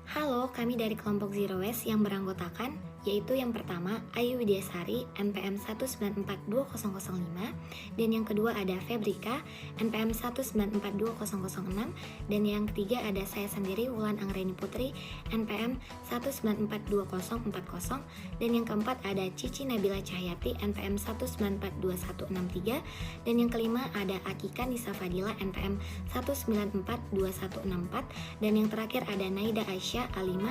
Halo, kami dari kelompok Zero Waste yang beranggotakan yaitu yang pertama Ayu Widyasari NPM 1942005 dan yang kedua ada Febrika NPM 1942006 dan yang ketiga ada saya sendiri Wulan Anggreni Putri NPM 1942040 dan yang keempat ada Cici Nabila Cahyati NPM 1942163 dan yang kelima ada Akika Nisa Fadila NPM 1942164 dan yang terakhir ada Naida Aisyah A5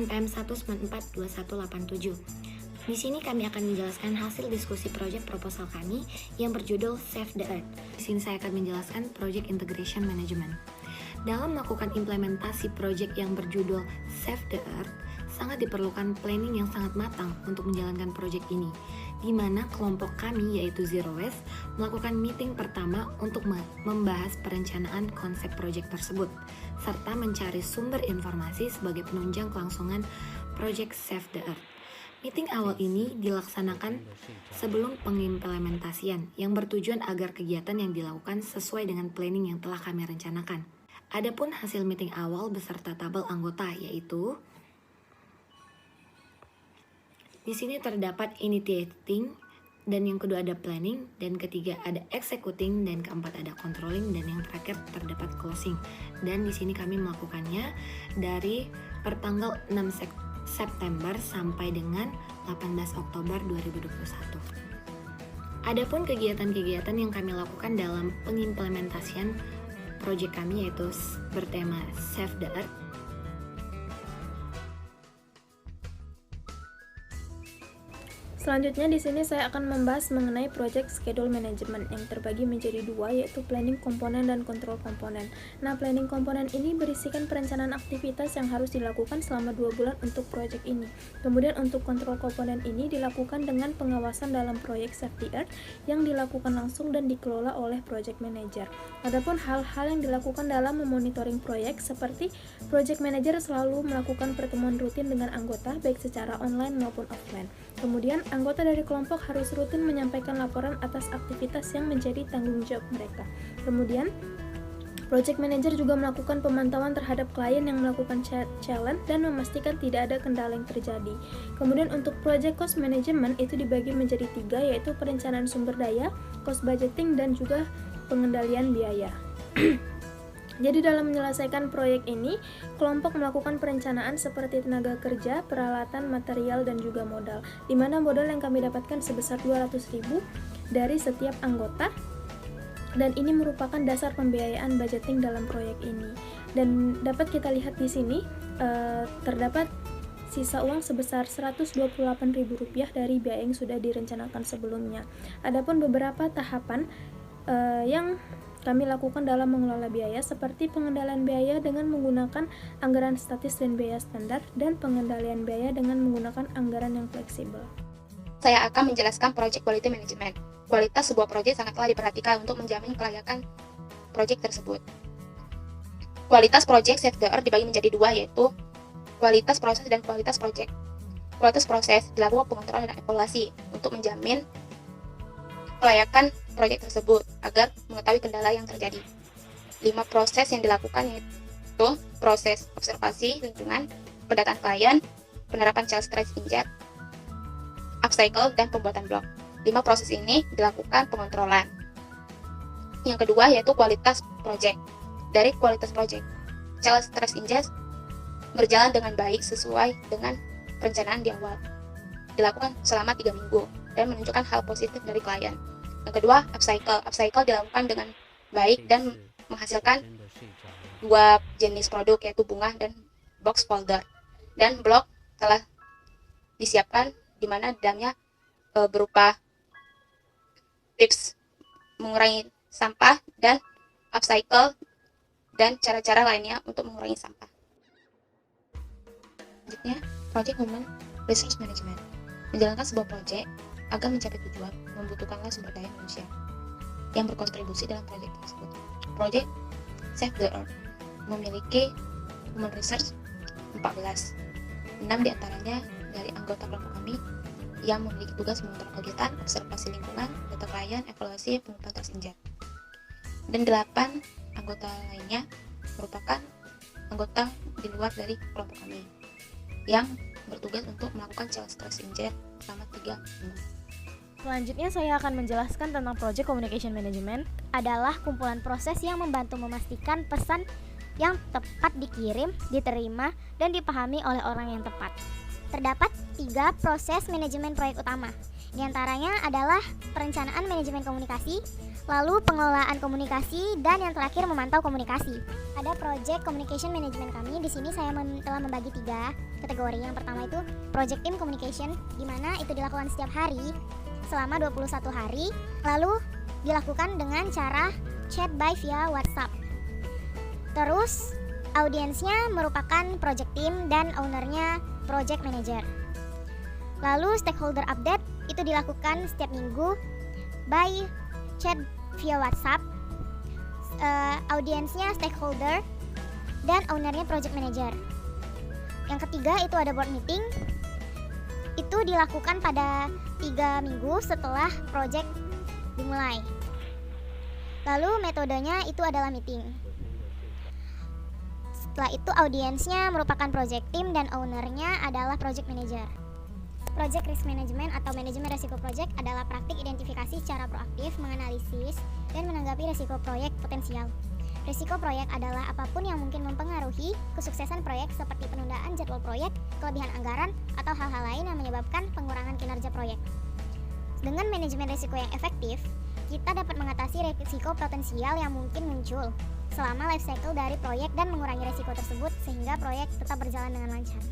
NPM 1942187. Di sini kami akan menjelaskan hasil diskusi proyek proposal kami yang berjudul Save the Earth. Di sini saya akan menjelaskan Project Integration Management. Dalam melakukan implementasi proyek yang berjudul Save the Earth, sangat diperlukan planning yang sangat matang untuk menjalankan proyek ini, di mana kelompok kami yaitu Zero Waste melakukan meeting pertama untuk membahas perencanaan konsep proyek tersebut, serta mencari sumber informasi sebagai penunjang kelangsungan proyek Save the Earth. Meeting awal ini dilaksanakan sebelum pengimplementasian yang bertujuan agar kegiatan yang dilakukan sesuai dengan planning yang telah kami rencanakan. Adapun hasil meeting awal beserta tabel anggota yaitu di sini terdapat initiating dan yang kedua ada planning dan ketiga ada executing dan keempat ada controlling dan yang terakhir terdapat closing. Dan di sini kami melakukannya dari pertanggal 6 September sampai dengan 18 Oktober 2021. Adapun kegiatan-kegiatan yang kami lakukan dalam pengimplementasian proyek kami yaitu bertema Save the Earth. Selanjutnya di sini saya akan membahas mengenai project schedule management yang terbagi menjadi dua, yaitu planning komponen dan control komponen. Nah, planning komponen ini berisikan perencanaan aktivitas yang harus dilakukan selama 2 bulan untuk project ini. Kemudian untuk control komponen ini dilakukan dengan pengawasan dalam proyek Save the Earth yang dilakukan langsung dan dikelola oleh project manager. Adapun hal-hal yang dilakukan dalam memonitoring proyek seperti project manager selalu melakukan pertemuan rutin dengan anggota baik secara online maupun offline. Kemudian, anggota dari kelompok harus rutin menyampaikan laporan atas aktivitas yang menjadi tanggung jawab mereka. Kemudian, project manager juga melakukan pemantauan terhadap klien yang melakukan challenge dan memastikan tidak ada kendala yang terjadi. Kemudian untuk project cost management itu dibagi menjadi 3, yaitu perencanaan sumber daya, cost budgeting, dan juga pengendalian biaya. Jadi dalam menyelesaikan proyek ini, kelompok melakukan perencanaan seperti tenaga kerja, peralatan, material, dan juga modal. Di mana modal yang kami dapatkan sebesar 200.000 dari setiap anggota. Dan ini merupakan dasar pembiayaan budgeting dalam proyek ini. Dan dapat kita lihat di sini terdapat sisa uang sebesar Rp128.000 dari biaya yang sudah direncanakan sebelumnya. Adapun beberapa tahapan yang kami lakukan dalam mengelola biaya seperti pengendalian biaya dengan menggunakan anggaran statis dan biaya standar dan pengendalian biaya dengan menggunakan anggaran yang fleksibel. Saya akan menjelaskan Project Quality Management. Kualitas sebuah proyek sangatlah diperhatikan untuk menjamin kelayakan proyek tersebut. Kualitas proyek Save the Earth dibagi menjadi 2, yaitu kualitas proses dan kualitas proyek. Kualitas proses dilakukan pengontrolan dan evaluasi untuk menjamin kelayakan proyek tersebut agar mengetahui kendala yang terjadi. 5 proses yang dilakukan yaitu proses observasi lingkungan, pendataan klien, penerapan child stress inject, upcycle, dan pembuatan blok. 5 proses ini dilakukan pengontrolan. Yang kedua yaitu kualitas proyek. Dari kualitas proyek, child stress inject berjalan dengan baik sesuai dengan perencanaan di awal. Dilakukan selama 3 minggu dan menunjukkan hal positif dari klien. Yang kedua, upcycle. Upcycle dilakukan dengan baik dan menghasilkan 2 jenis produk yaitu bunga dan box folder. Dan blok telah disiapkan di mana di dalamnya berupa tips mengurangi sampah dan upcycle dan cara-cara lainnya untuk mengurangi sampah. Selanjutnya, Project Human Resource Management. Menjalankan sebuah proyek agar mencapai tujuan membutuhkanlah sumber daya manusia yang berkontribusi dalam proyek tersebut. Proyek Save the Earth memiliki human resource 14. 6 diantaranya dari anggota kelompok kami yang memiliki tugas mengontrol kegiatan, observasi lingkungan, data klien, evaluasi, pengumpulan tersinjak. Dan 8 anggota lainnya merupakan anggota di luar dari kelompok kami yang bertugas untuk melakukan challenge stranger selama 3 minggu. Selanjutnya saya akan menjelaskan tentang Project Communication Management. Adalah kumpulan proses yang membantu memastikan pesan yang tepat dikirim, diterima, dan dipahami oleh orang yang tepat. Terdapat 3 proses manajemen proyek utama. Di antaranya adalah perencanaan manajemen komunikasi, lalu pengelolaan komunikasi, dan yang terakhir memantau komunikasi. Ada Project Communication Management kami. Di sini saya telah membagi 3 kategori. Yang pertama itu Project Team Communication, di mana itu dilakukan setiap hari selama 21 hari, lalu dilakukan dengan cara chat by via WhatsApp. Terus audiensnya merupakan project team dan ownernya project manager. Lalu stakeholder update itu dilakukan setiap minggu by chat via WhatsApp. Audiensnya stakeholder dan ownernya project manager. Yang ketiga itu ada board meeting. Itu dilakukan pada 3 minggu setelah project dimulai. Lalu metodenya itu adalah meeting. Setelah itu audiensnya merupakan project team dan ownernya adalah project manager. Project risk management atau manajemen resiko project adalah praktik identifikasi secara proaktif, menganalisis, dan menanggapi resiko proyek potensial. Risiko proyek adalah apapun yang mungkin mempengaruhi kesuksesan proyek seperti penundaan jadwal proyek, kelebihan anggaran, atau hal-hal lain yang menyebabkan pengurangan kinerja proyek. Dengan manajemen risiko yang efektif, kita dapat mengatasi risiko potensial yang mungkin muncul selama life cycle dari proyek dan mengurangi risiko tersebut sehingga proyek tetap berjalan dengan lancar.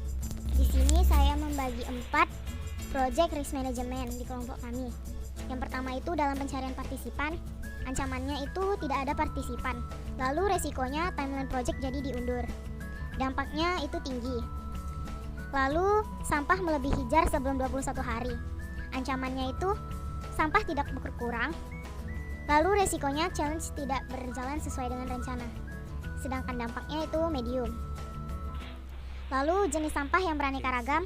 Di sini saya membagi 4 project risk management di kelompok kami. Yang pertama itu dalam pencarian partisipan. Ancamannya itu tidak ada partisipan. Lalu resikonya timeline project jadi diundur. Dampaknya itu tinggi. Lalu sampah melebihi jar sebelum 21 hari. Ancamannya itu sampah tidak berkurang. Lalu resikonya challenge tidak berjalan sesuai dengan rencana. Sedangkan dampaknya itu medium. Lalu jenis sampah yang beraneka ragam.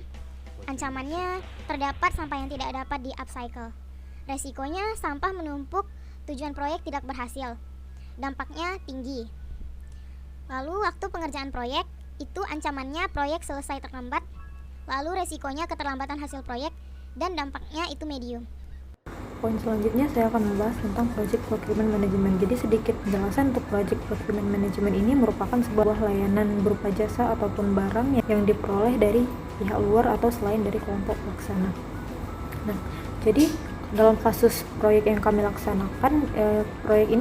Ancamannya terdapat sampah yang tidak dapat di upcycle. Resikonya sampah menumpuk, tujuan proyek tidak berhasil. Dampaknya tinggi. Lalu waktu pengerjaan proyek, itu ancamannya proyek selesai terlambat. Lalu resikonya keterlambatan hasil proyek dan dampaknya itu medium. Poin selanjutnya saya akan membahas tentang Project Procurement Management. Jadi sedikit penjelasan untuk Project Procurement Management ini merupakan sebuah layanan berupa jasa ataupun barang yang diperoleh dari pihak luar atau selain dari kelompok pelaksana. Nah, jadi dalam kasus proyek yang kami laksanakan, proyek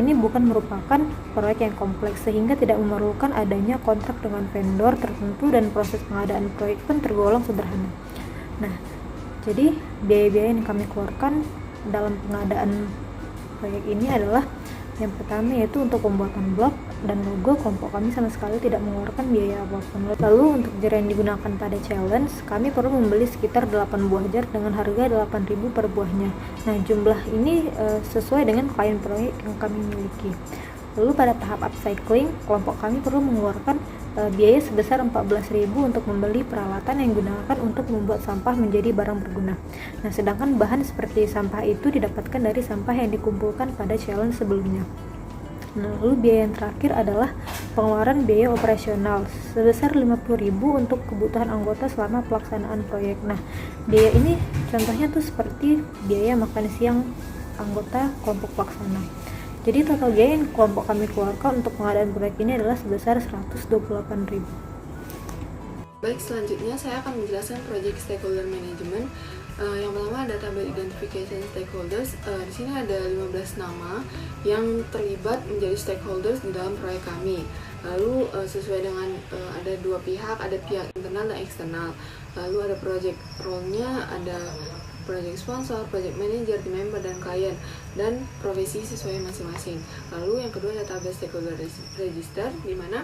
ini bukan merupakan proyek yang kompleks sehingga tidak memerlukan adanya kontrak dengan vendor tertentu dan proses pengadaan proyek pun tergolong sederhana. Nah, jadi biaya-biaya yang kami keluarkan dalam pengadaan proyek ini adalah yang pertama yaitu untuk pembuatan blog dan logo. Kelompok kami sama sekali tidak mengeluarkan biaya apapun. Lalu untuk jar yang digunakan pada challenge, kami perlu membeli sekitar 8 buah jar dengan harga 8.000 per buahnya. Nah, jumlah ini sesuai dengan klien proyek yang kami miliki. Lalu pada tahap upcycling, kelompok kami perlu mengeluarkan biaya sebesar 14.000 untuk membeli peralatan yang digunakan untuk membuat sampah menjadi barang berguna. Nah, sedangkan bahan seperti sampah itu didapatkan dari sampah yang dikumpulkan pada challenge sebelumnya. Nah, lalu biaya yang terakhir adalah pengeluaran biaya operasional sebesar 50.000 untuk kebutuhan anggota selama pelaksanaan proyek. Nah, biaya ini contohnya tuh seperti biaya makan siang anggota kelompok pelaksana. Jadi total biaya yang kelompok kami keluarkan untuk pengadaan proyek ini adalah sebesar 128.000. Baik, selanjutnya saya akan menjelaskan Project Stakeholder Management. Yang pertama database identification stakeholders. Di sini ada 15 nama yang terlibat menjadi stakeholders di dalam proyek kami. Lalu sesuai dengan ada 2 pihak, ada pihak internal dan eksternal. Lalu ada project role-nya, ada project sponsor, project manager, team member, dan klien, dan profesi sesuai masing-masing. Lalu yang kedua database stakeholder register, di mana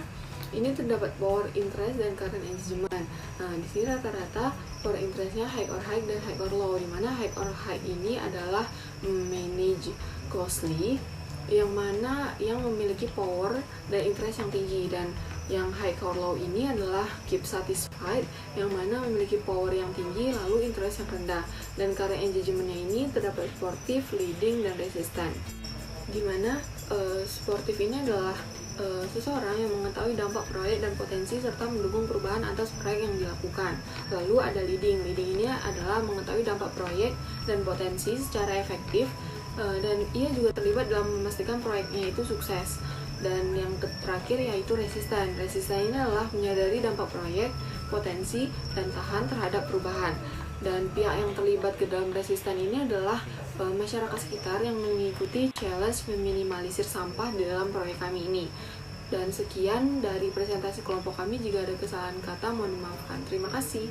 ini terdapat power interest dan current engagement. Nah, di sini rata-rata power interestnya high or high dan high or low, di mana high or high ini adalah manage costly, yang mana yang memiliki power dan interest yang tinggi, dan yang high or low ini adalah keep satisfied, yang mana memiliki power yang tinggi lalu interest yang rendah, dan current engagementnya ini terdapat sportif, leading, dan resistant. Dimana sportif ini adalah seseorang yang mengetahui dampak proyek dan potensi serta mendukung perubahan atas proyek yang dilakukan. Lalu ada leading. Leading ini adalah mengetahui dampak proyek dan potensi secara efektif, dan ia juga terlibat dalam memastikan proyeknya itu sukses. Dan yang terakhir yaitu resisten. Resisten ini adalah menyadari dampak proyek, potensi, dan tahan terhadap perubahan. Dan pihak yang terlibat ke dalam resisten ini adalah masyarakat sekitar yang mengikuti challenge meminimalisir sampah di dalam proyek kami ini. Dan sekian dari presentasi kelompok kami. Jika ada kesalahan kata mohon dimaafkan. Terima kasih.